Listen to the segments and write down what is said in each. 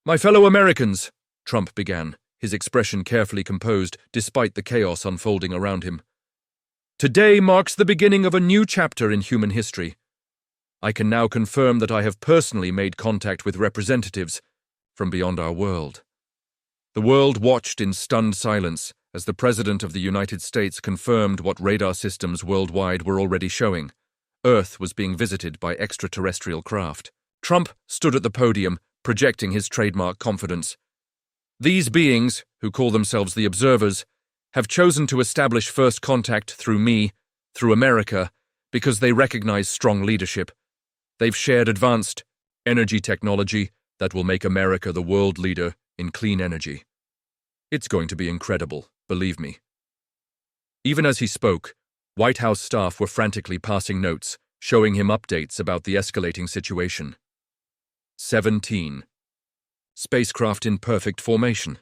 My fellow Americans, Trump began, his expression carefully composed despite the chaos unfolding around him. Today marks the beginning of a new chapter in human history. I can now confirm that I have personally made contact with representatives from beyond our world. The world watched in stunned silence as the President of the United States confirmed what radar systems worldwide were already showing. Earth was being visited by extraterrestrial craft. Trump stood at the podium, projecting his trademark confidence. These beings, who call themselves the observers, have chosen to establish first contact through me, through America, because they recognize strong leadership. They've shared advanced energy technology that will make America the world leader in clean energy. It's going to be incredible, believe me. Even as he spoke, White House staff were frantically passing notes, showing him updates about the escalating situation. 17. Spacecraft in perfect formation.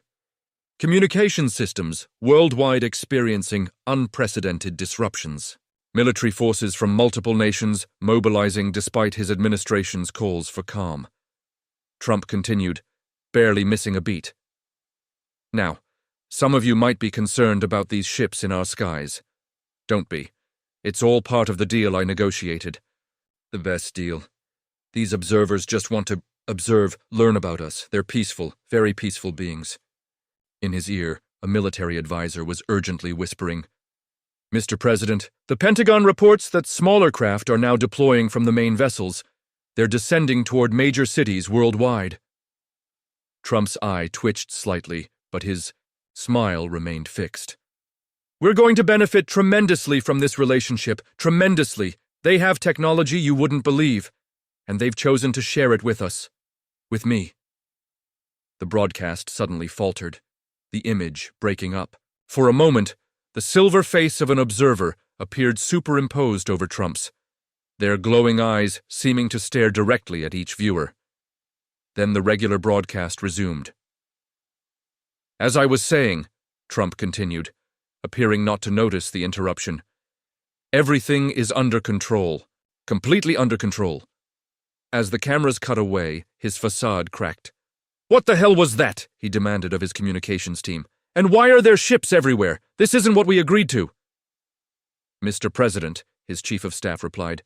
Communication systems worldwide experiencing unprecedented disruptions. Military forces from multiple nations mobilizing despite his administration's calls for calm. Trump continued, barely missing a beat. Now, some of you might be concerned about these ships in our skies. Don't be. It's all part of the deal I negotiated. The best deal. These observers just want to observe, learn about us. They're peaceful, very peaceful beings. In his ear, a military advisor was urgently whispering, Mr. President, the Pentagon reports that smaller craft are now deploying from the main vessels. They're descending toward major cities worldwide. Trump's eye twitched slightly, but his smile remained fixed. We're going to benefit tremendously from this relationship, tremendously. They have technology you wouldn't believe, and they've chosen to share it with us, with me. The broadcast suddenly faltered, the image breaking up. For a moment, the silver face of an observer appeared superimposed over Trump's, their glowing eyes seeming to stare directly at each viewer. Then the regular broadcast resumed. As I was saying, Trump continued, appearing not to notice the interruption, everything is under control, completely under control. As the cameras cut away, his facade cracked. What the hell was that? He demanded of his communications team. And why are there ships everywhere? This isn't what we agreed to. Mr. President, his chief of staff replied,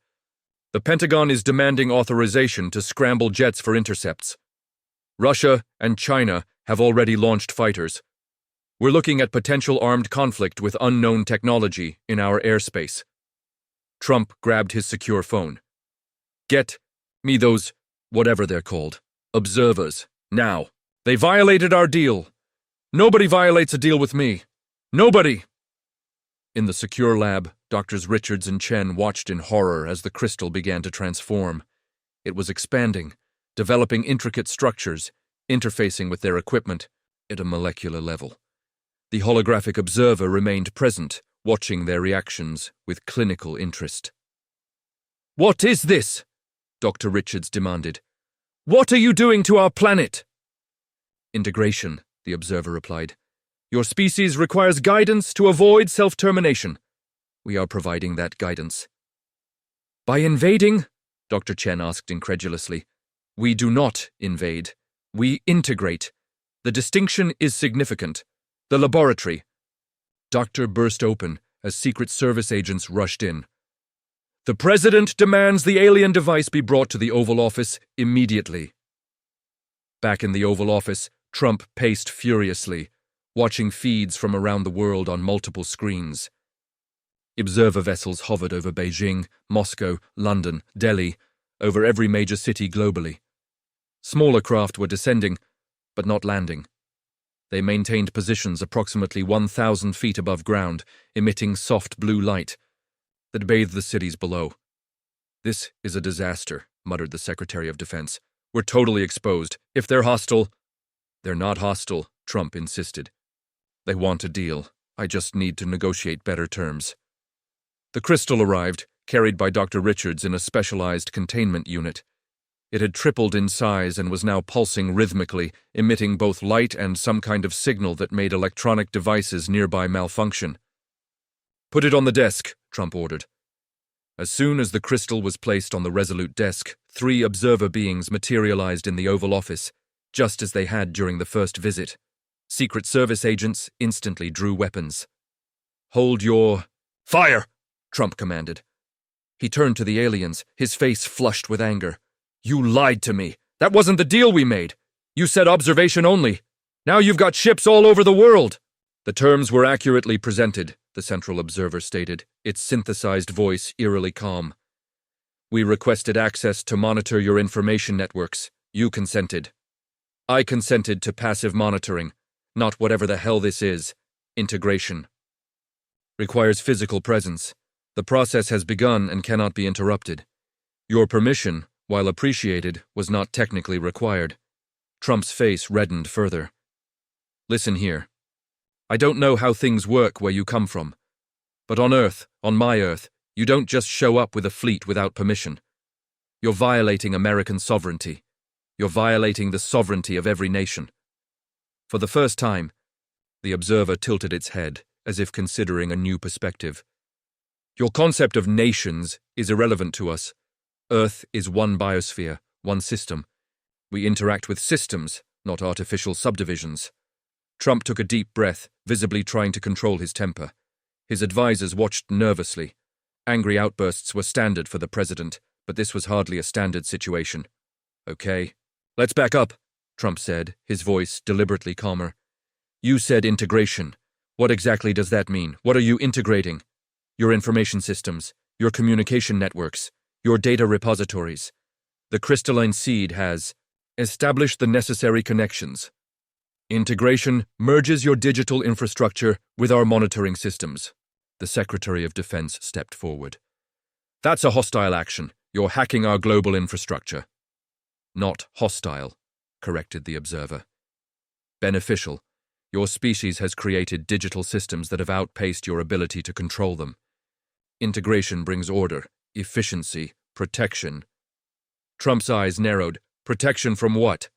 the Pentagon is demanding authorization to scramble jets for intercepts. Russia and China have already launched fighters. We're looking at potential armed conflict with unknown technology in our airspace. Trump grabbed his secure phone. Get me those, whatever they're called, observers, now. They violated our deal. Nobody violates a deal with me. Nobody! In the secure lab, Doctors Richards and Chen watched in horror as the crystal began to transform. It was expanding, developing intricate structures, interfacing with their equipment at a molecular level. The holographic observer remained present, watching their reactions with clinical interest. What is this? Dr. Richards demanded. What are you doing to our planet? Integration, the observer replied. Your species requires guidance to avoid self-termination. We are providing that guidance. By invading? Dr. Chen asked incredulously. We do not invade. We integrate. The distinction is significant. The laboratory. Doctor burst open as Secret Service agents rushed in. The President demands the alien device be brought to the Oval Office immediately. Back in the Oval Office, Trump paced furiously, watching feeds from around the world on multiple screens. Observer vessels hovered over Beijing, Moscow, London, Delhi, over every major city globally. Smaller craft were descending, but not landing. They maintained positions approximately 1,000 feet above ground, emitting soft blue light that bathed the cities below. This is a disaster, muttered the Secretary of Defense. We're totally exposed. If they're hostile... They're not hostile, Trump insisted. They want a deal. I just need to negotiate better terms. The crystal arrived, carried by Dr. Richards in a specialized containment unit. It had tripled in size and was now pulsing rhythmically, emitting both light and some kind of signal that made electronic devices nearby malfunction. Put it on the desk, Trump ordered. As soon as the crystal was placed on the resolute desk, 3 observer beings materialized in the Oval Office, just as they had during the first visit. Secret Service agents instantly drew weapons. "Hold your... Fire!" Trump commanded. He turned to the aliens, his face flushed with anger. "You lied to me. That wasn't the deal we made. You said observation only. Now you've got ships all over the world." "The terms were accurately presented," the Central Observer stated, its synthesized voice eerily calm. "We requested access to monitor your information networks. You consented. I consented to passive monitoring, not whatever the hell this is. Integration. Requires physical presence. The process has begun and cannot be interrupted. Your permission, while appreciated, was not technically required." Trump's face reddened further. "Listen here. I don't know how things work where you come from. But on Earth, on my Earth, you don't just show up with a fleet without permission. You're violating American sovereignty. You're violating the sovereignty of every nation." For the first time, the Observer tilted its head, as if considering a new perspective. "Your concept of nations is irrelevant to us. Earth is one biosphere, one system. We interact with systems, not artificial subdivisions." Trump took a deep breath, visibly trying to control his temper. His advisors watched nervously. Angry outbursts were standard for the president, but this was hardly a standard situation. "Okay, let's back up," Trump said, his voice deliberately calmer. "You said integration. What exactly does that mean? What are you integrating? Your information systems, your communication networks, your data repositories. The crystalline seed has established the necessary connections. Integration merges your digital infrastructure with our monitoring systems." The Secretary of Defense stepped forward. "That's a hostile action. You're hacking our global infrastructure." "Not hostile," corrected the Observer. "Beneficial. Your species has created digital systems that have outpaced your ability to control them. Integration brings order, efficiency, protection." Trump's eyes narrowed. "Protection from what?"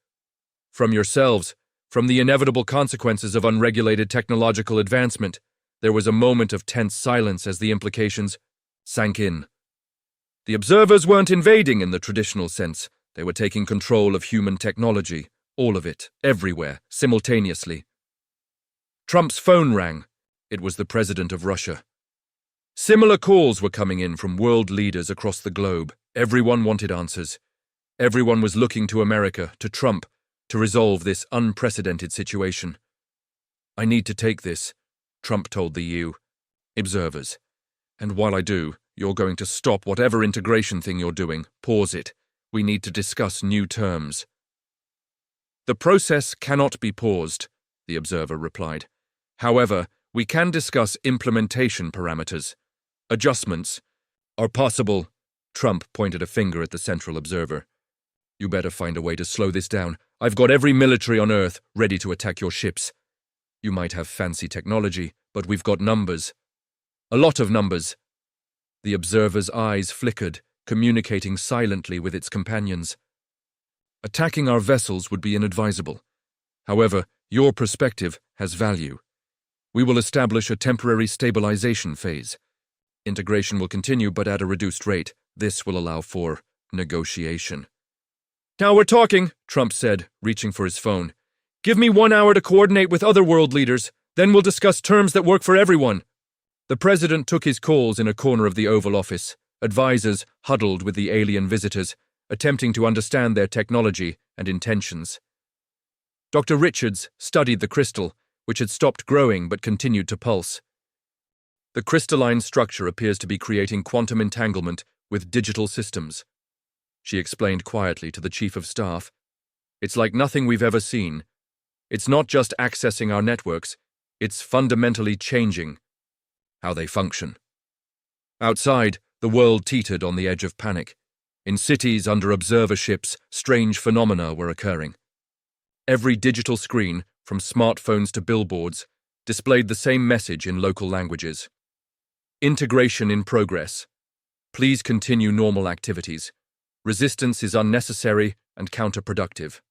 "From yourselves, from the inevitable consequences of unregulated technological advancement." There was a moment of tense silence as the implications sank in. The observers weren't invading in the traditional sense. They were taking control of human technology, all of it, everywhere, simultaneously. Trump's phone rang. It was the president of Russia. Similar calls were coming in from world leaders across the globe. Everyone wanted answers. Everyone was looking to America, to Trump, to resolve this unprecedented situation. "I need to take this," Trump told the observers. "And while I do, you're going to stop whatever integration thing you're doing. Pause it. We need to discuss new terms." "The process cannot be paused," the observer replied. "However, we can discuss implementation parameters. Adjustments are possible." Trump pointed a finger at the Central Observer. "You better find a way to slow this down. I've got every military on Earth ready to attack your ships. You might have fancy technology, but we've got numbers. A lot of numbers." The Observer's eyes flickered, communicating silently with its companions. "Attacking our vessels would be inadvisable. However, your perspective has value. We will establish a temporary stabilization phase. Integration will continue, but at a reduced rate. This will allow for negotiation." "Now we're talking," Trump said, reaching for his phone. "Give me 1 hour to coordinate with other world leaders, then we'll discuss terms that work for everyone." The president took his calls in a corner of the Oval Office. Advisors huddled with the alien visitors, attempting to understand their technology and intentions. Dr. Richards studied the crystal, which had stopped growing but continued to pulse. "The crystalline structure appears to be creating quantum entanglement with digital systems," she explained quietly to the Chief of Staff. "It's like nothing we've ever seen. It's not just accessing our networks, it's fundamentally changing how they function." Outside, the world teetered on the edge of panic. In cities under observer ships, strange phenomena were occurring. Every digital screen, from smartphones to billboards, displayed the same message in local languages. "Integration in progress. Please continue normal activities. Resistance is unnecessary and counterproductive."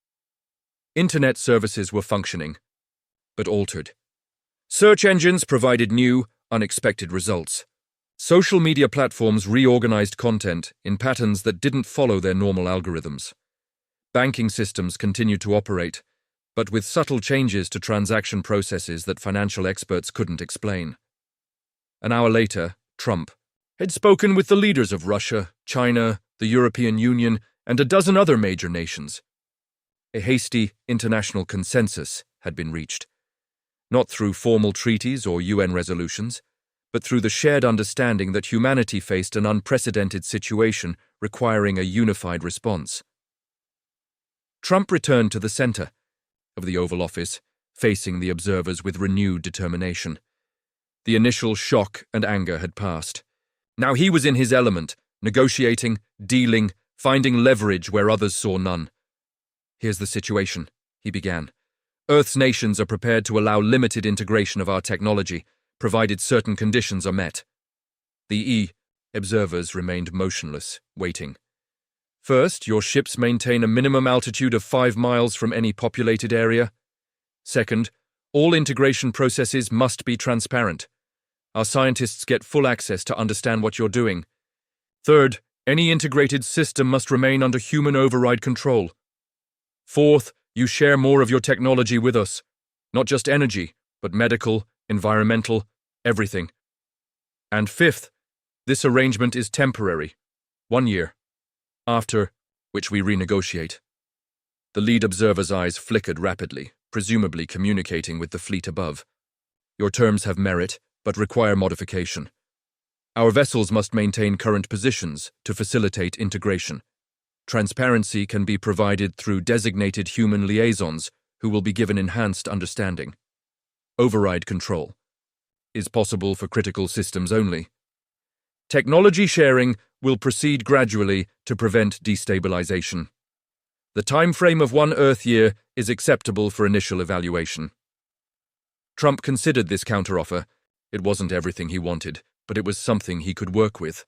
Internet services were functioning, but altered. Search engines provided new, unexpected results. Social media platforms reorganized content in patterns that didn't follow their normal algorithms. Banking systems continued to operate, but with subtle changes to transaction processes that financial experts couldn't explain. An hour later, Trump had spoken with the leaders of Russia, China, the European Union, and a dozen other major nations. A hasty international consensus had been reached, not through formal treaties or UN resolutions, but through the shared understanding that humanity faced an unprecedented situation requiring a unified response. Trump returned to the center of the Oval Office, facing the observers with renewed determination. The initial shock and anger had passed. Now he was in his element, negotiating, dealing, finding leverage where others saw none. "Here's the situation," he began. "Earth's nations are prepared to allow limited integration of our technology, provided certain conditions are met." The observers remained motionless, waiting. "First, your ships maintain a minimum altitude of 5 miles from any populated area. Second, all integration processes must be transparent. Our scientists get full access to understand what you're doing. Third, any integrated system must remain under human override control. Fourth, you share more of your technology with us. Not just energy, but medical, environmental, everything. And fifth, this arrangement is temporary. 1 year. After which we renegotiate." The lead observer's eyes flickered rapidly, presumably communicating with the fleet above. "Your terms have merit, but require modification. Our vessels must maintain current positions to facilitate integration. Transparency can be provided through designated human liaisons who will be given enhanced understanding. Override control is possible for critical systems only. Technology sharing will proceed gradually to prevent destabilization. The time frame of 1 Earth year is acceptable for initial evaluation." Trump considered this counteroffer. It wasn't everything he wanted, but it was something he could work with.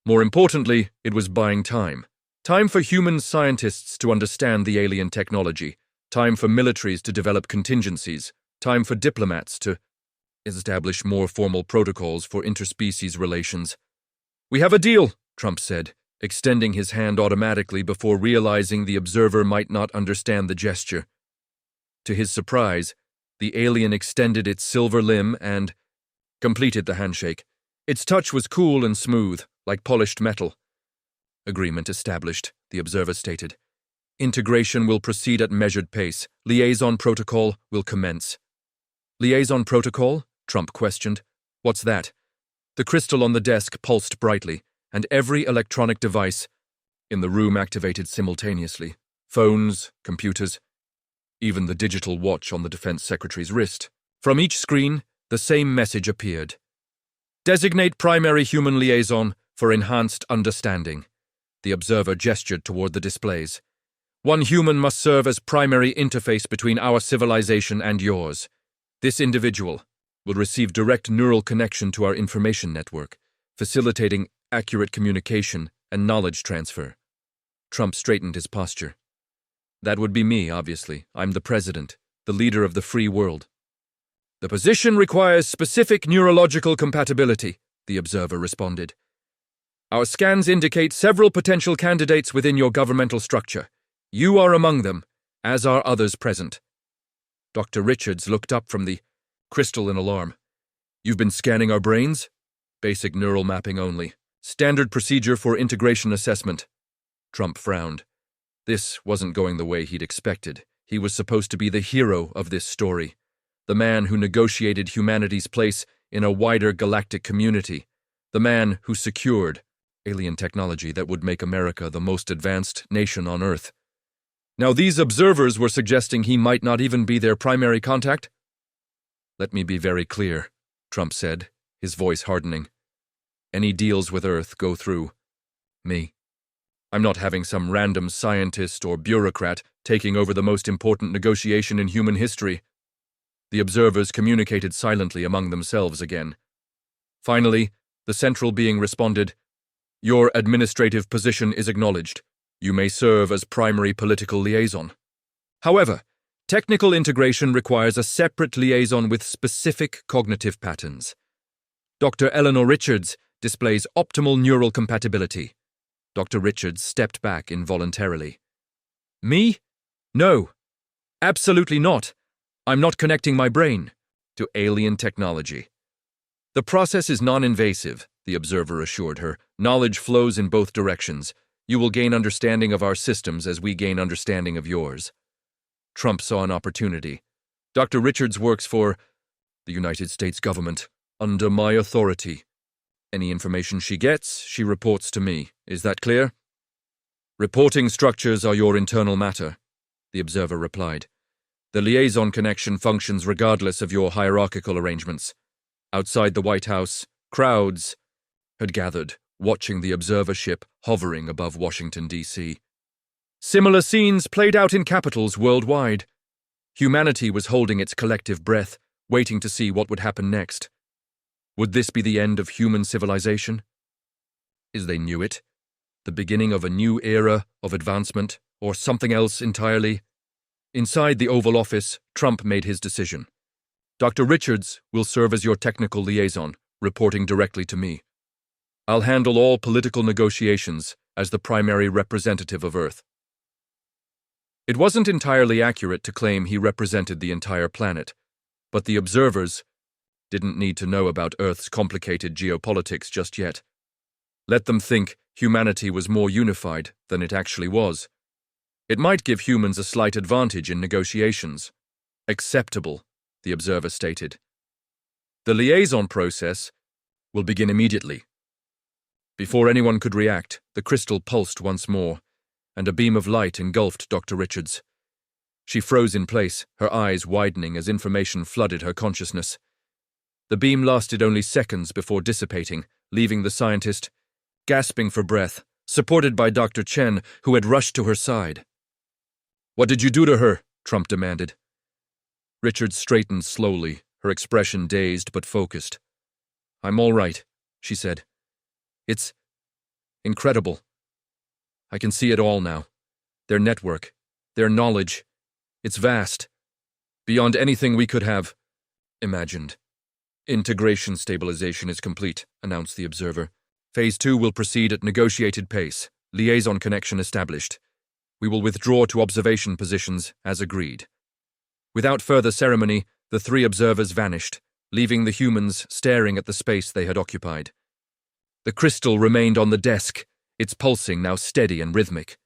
More importantly, it was buying time. Time for human scientists to understand the alien technology, time for militaries to develop contingencies, time for diplomats to establish more formal protocols for interspecies relations. "We have a deal," Trump said, extending his hand automatically before realizing the observer might not understand the gesture. To his surprise, the alien extended its silver limb and completed the handshake. Its touch was cool and smooth, like polished metal. "Agreement established," the observer stated. "Integration will proceed at measured pace. Liaison protocol will commence." "Liaison protocol?" Trump questioned. "What's that?" The crystal on the desk pulsed brightly, and every electronic device in the room activated simultaneously. Phones, computers, even the digital watch on the defense secretary's wrist. From each screen, the same message appeared. "Designate primary human liaison for enhanced understanding." The observer gestured toward the displays. "One human must serve as primary interface between our civilization and yours. This individual will receive direct neural connection to our information network, facilitating accurate communication and knowledge transfer." Trump straightened his posture. "That would be me, obviously. I'm the president, the leader of the free world." "The position requires specific neurological compatibility," the observer responded. "Our scans indicate several potential candidates within your governmental structure. You are among them, as are others present." Dr. Richards looked up from the crystal in alarm. "You've been scanning our brains?" "Basic neural mapping only. Standard procedure for integration assessment." Trump frowned. This wasn't going the way he'd expected. He was supposed to be the hero of this story, the man who negotiated humanity's place in a wider galactic community, the man who secured alien technology that would make America the most advanced nation on Earth. Now these observers were suggesting he might not even be their primary contact? "Let me be very clear," Trump said, his voice hardening. "Any deals with Earth go through me. I'm not having some random scientist or bureaucrat taking over the most important negotiation in human history." The observers communicated silently among themselves again. Finally, the central being responded, "Your administrative position is acknowledged. You may serve as primary political liaison. However, technical integration requires a separate liaison with specific cognitive patterns. Dr. Eleanor Richards displays optimal neural compatibility." Dr. Richards stepped back involuntarily. Me? No, absolutely not. I'm not connecting my brain to alien technology. The process is non-invasive, the observer assured her. Knowledge flows in both directions. You will gain understanding of our systems as we gain understanding of yours. Trump saw an opportunity. Dr. Richards works for the United States government, under my authority. Any information she gets, she reports to me. Is that clear? Reporting structures are your internal matter, the observer replied. The liaison connection functions regardless of your hierarchical arrangements. Outside the White House, crowds had gathered, watching the observer ship hovering above Washington, D.C. Similar scenes played out in capitals worldwide. Humanity was holding its collective breath, waiting to see what would happen next. Would this be the end of human civilization? As they knew it, the beginning of a new era of advancement, or something else entirely? Inside the Oval Office, Trump made his decision. Dr. Richards will serve as your technical liaison, reporting directly to me. I'll handle all political negotiations as the primary representative of Earth. It wasn't entirely accurate to claim he represented the entire planet, but the observers didn't need to know about Earth's complicated geopolitics just yet. Let them think humanity was more unified than it actually was. It might give humans a slight advantage in negotiations. Acceptable, the observer stated. The liaison process will begin immediately. Before anyone could react, the crystal pulsed once more, and a beam of light engulfed Dr. Richards. She froze in place, her eyes widening as information flooded her consciousness. The beam lasted only seconds before dissipating, leaving the scientist gasping for breath, supported by Dr. Chen, who had rushed to her side. "What did you do to her?" Trump demanded. Richards straightened slowly, her expression dazed but focused. "I'm all right," she said. "It's incredible. I can see it all now. Their network, their knowledge. It's vast, beyond anything we could have imagined." "Integration stabilization is complete," announced the observer. "Phase 2 will proceed at negotiated pace. Liaison connection established. We will withdraw to observation positions as agreed." Without further ceremony, the three observers vanished, leaving the humans staring at the space they had occupied. The crystal remained on the desk, its pulsing now steady and rhythmic.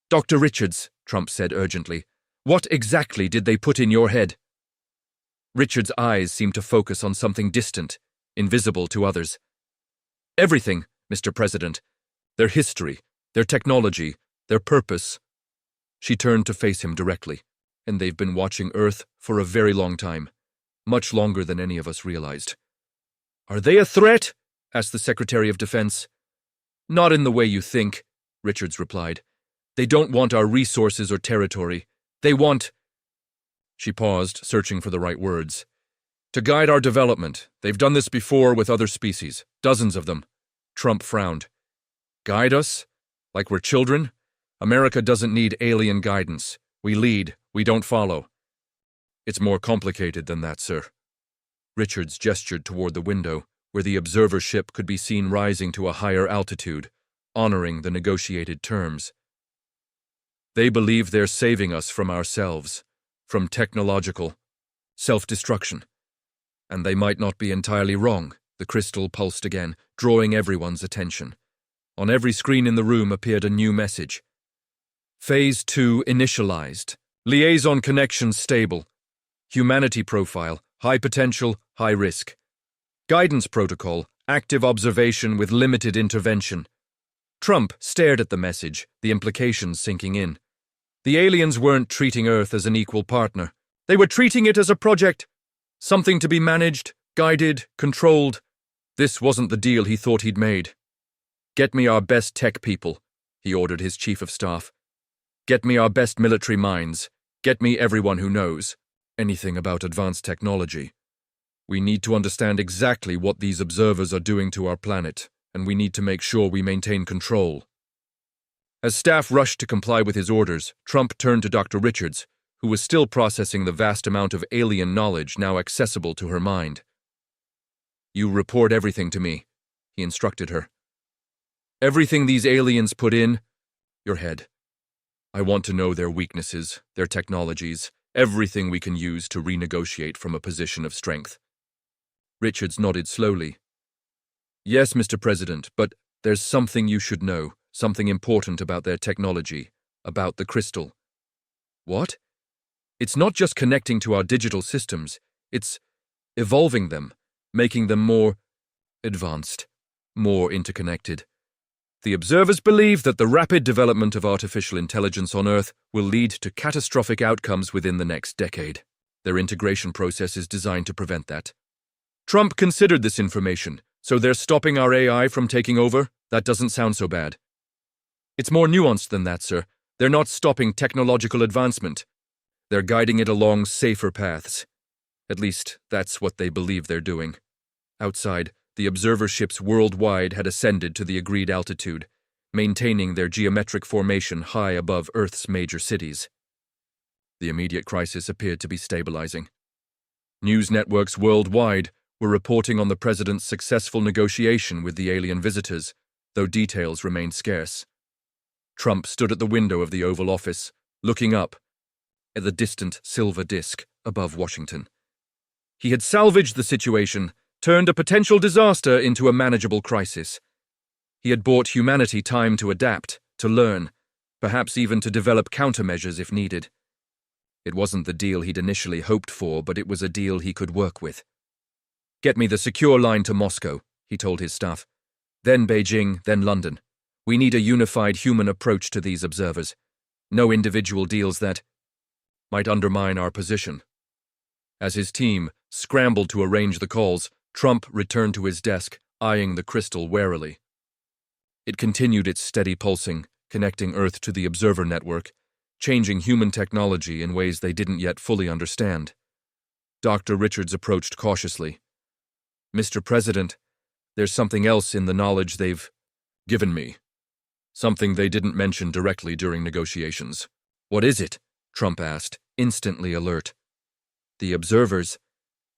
"Dr. Richards," Trump said urgently, "what exactly did they put in your head?" Richards' eyes seemed to focus on something distant, invisible to others. "Everything, Mr. President. Their history, their technology, their purpose." She turned to face him directly. "And they've been watching Earth for a very long time, much longer than any of us realized." "Are they a threat?" asked the Secretary of Defense. "Not in the way you think," Richards replied. "They don't want our resources or territory. They want—" She paused, searching for the right words. "To guide our development. They've done this before with other species, dozens of them." Trump frowned. "Guide us? Like we're children? America doesn't need alien guidance. We lead, we don't follow." "It's more complicated than that, sir." Richards gestured toward the window, where the observer ship could be seen rising to a higher altitude, honoring the negotiated terms. "They believe they're saving us from ourselves, from technological self-destruction. And they might not be entirely wrong." The crystal pulsed again, drawing everyone's attention. On every screen in the room appeared a new message. "Phase 2 initialized. Liaison connection stable. Humanity profile, high potential, high risk. Guidance protocol, active observation with limited intervention." Trump stared at the message, the implications sinking in. The aliens weren't treating Earth as an equal partner. They were treating it as a project, something to be managed, guided, controlled. This wasn't the deal he thought he'd made. "Get me our best tech people," he ordered his chief of staff. "Get me our best military minds. Get me everyone who knows anything about advanced technology. We need to understand exactly what these observers are doing to our planet, and we need to make sure we maintain control." As staff rushed to comply with his orders, Trump turned to Dr. Richards, who was still processing the vast amount of alien knowledge now accessible to her mind. "You report everything to me," he instructed her. "Everything these aliens put in your head. I want to know their weaknesses, their technologies, everything we can use to renegotiate from a position of strength. Richards nodded slowly. Yes, Mr. President, but there's something you should know, something important about their technology, about the crystal. What? It's not just connecting to our digital systems, it's evolving them, making them more advanced, more interconnected. The observers believe that the rapid development of artificial intelligence on Earth will lead to catastrophic outcomes within the next decade. Their integration process is designed to prevent that. Trump considered this information, so they're stopping our AI from taking over? That doesn't sound so bad. It's more nuanced than that, sir. They're not stopping technological advancement. They're guiding it along safer paths. At least, that's what they believe they're doing. Outside, the observer ships worldwide had ascended to the agreed altitude, maintaining their geometric formation high above Earth's major cities. The immediate crisis appeared to be stabilizing. News networks worldwide were reporting on the president's successful negotiation with the alien visitors, though details remained scarce. Trump stood at the window of the Oval Office, looking up at the distant silver disk above Washington. He had salvaged the situation, turned a potential disaster into a manageable crisis. He had bought humanity time to adapt, to learn, perhaps even to develop countermeasures if needed. It wasn't the deal he'd initially hoped for, but it was a deal he could work with. Get me the secure line to Moscow, he told his staff. Then Beijing, then London. We need a unified human approach to these observers. No individual deals that might undermine our position. As his team scrambled to arrange the calls, Trump returned to his desk, eyeing the crystal warily. It continued its steady pulsing, connecting Earth to the observer network, changing human technology in ways they didn't yet fully understand. Dr. Richards approached cautiously. Mr. President, there's something else in the knowledge they've given me. Something they didn't mention directly during negotiations. What is it? Trump asked, instantly alert. The observers,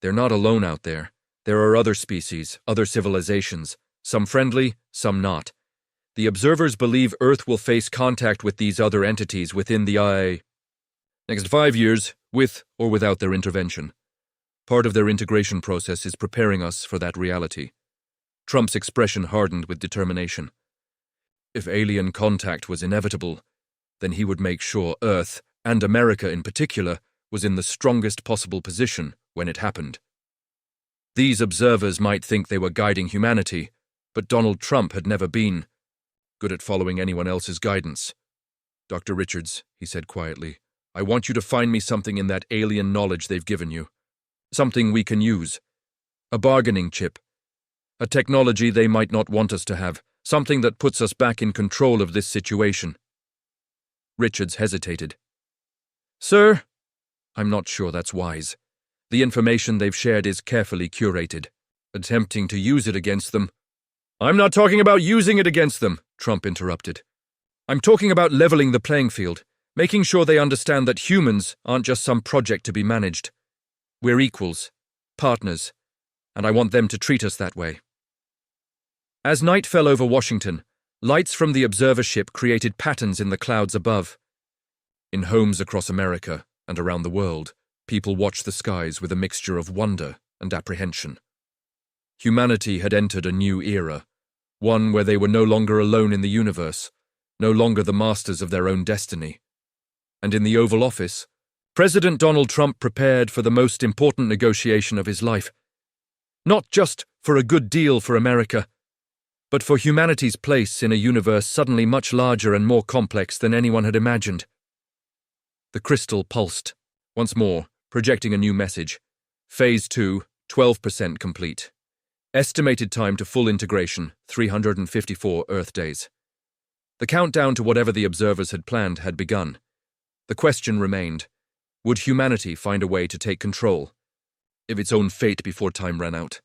they're not alone out there. There are other species, other civilizations, some friendly, some not. The observers believe Earth will face contact with these other entities within the next 5 years, with or without their intervention. Part of their integration process is preparing us for that reality. Trump's expression hardened with determination. If alien contact was inevitable, then he would make sure Earth, and America in particular, was in the strongest possible position when it happened. These observers might think they were guiding humanity, but Donald Trump had never been good at following anyone else's guidance. Dr. Richards, he said quietly, I want you to find me something in that alien knowledge they've given you. Something we can use. A bargaining chip. A technology they might not want us to have. Something that puts us back in control of this situation. Richards hesitated. Sir, I'm not sure that's wise. The information they've shared is carefully curated. Attempting to use it against them. I'm not talking about using it against them, Trump interrupted. I'm talking about leveling the playing field, making sure they understand that humans aren't just some project to be managed. We're equals, partners, and I want them to treat us that way. As night fell over Washington, lights from the observer ship created patterns in the clouds above. In homes across America and around the world, people watched the skies with a mixture of wonder and apprehension. Humanity had entered a new era, one where they were no longer alone in the universe, no longer the masters of their own destiny. And in the Oval Office, President Donald Trump prepared for the most important negotiation of his life. Not just for a good deal for America, but for humanity's place in a universe suddenly much larger and more complex than anyone had imagined. The crystal pulsed, once more, projecting a new message. Phase 2, 12% complete. Estimated time to full integration, 354 Earth days. The countdown to whatever the observers had planned had begun. The question remained, would humanity find a way to take control of its own fate before time ran out?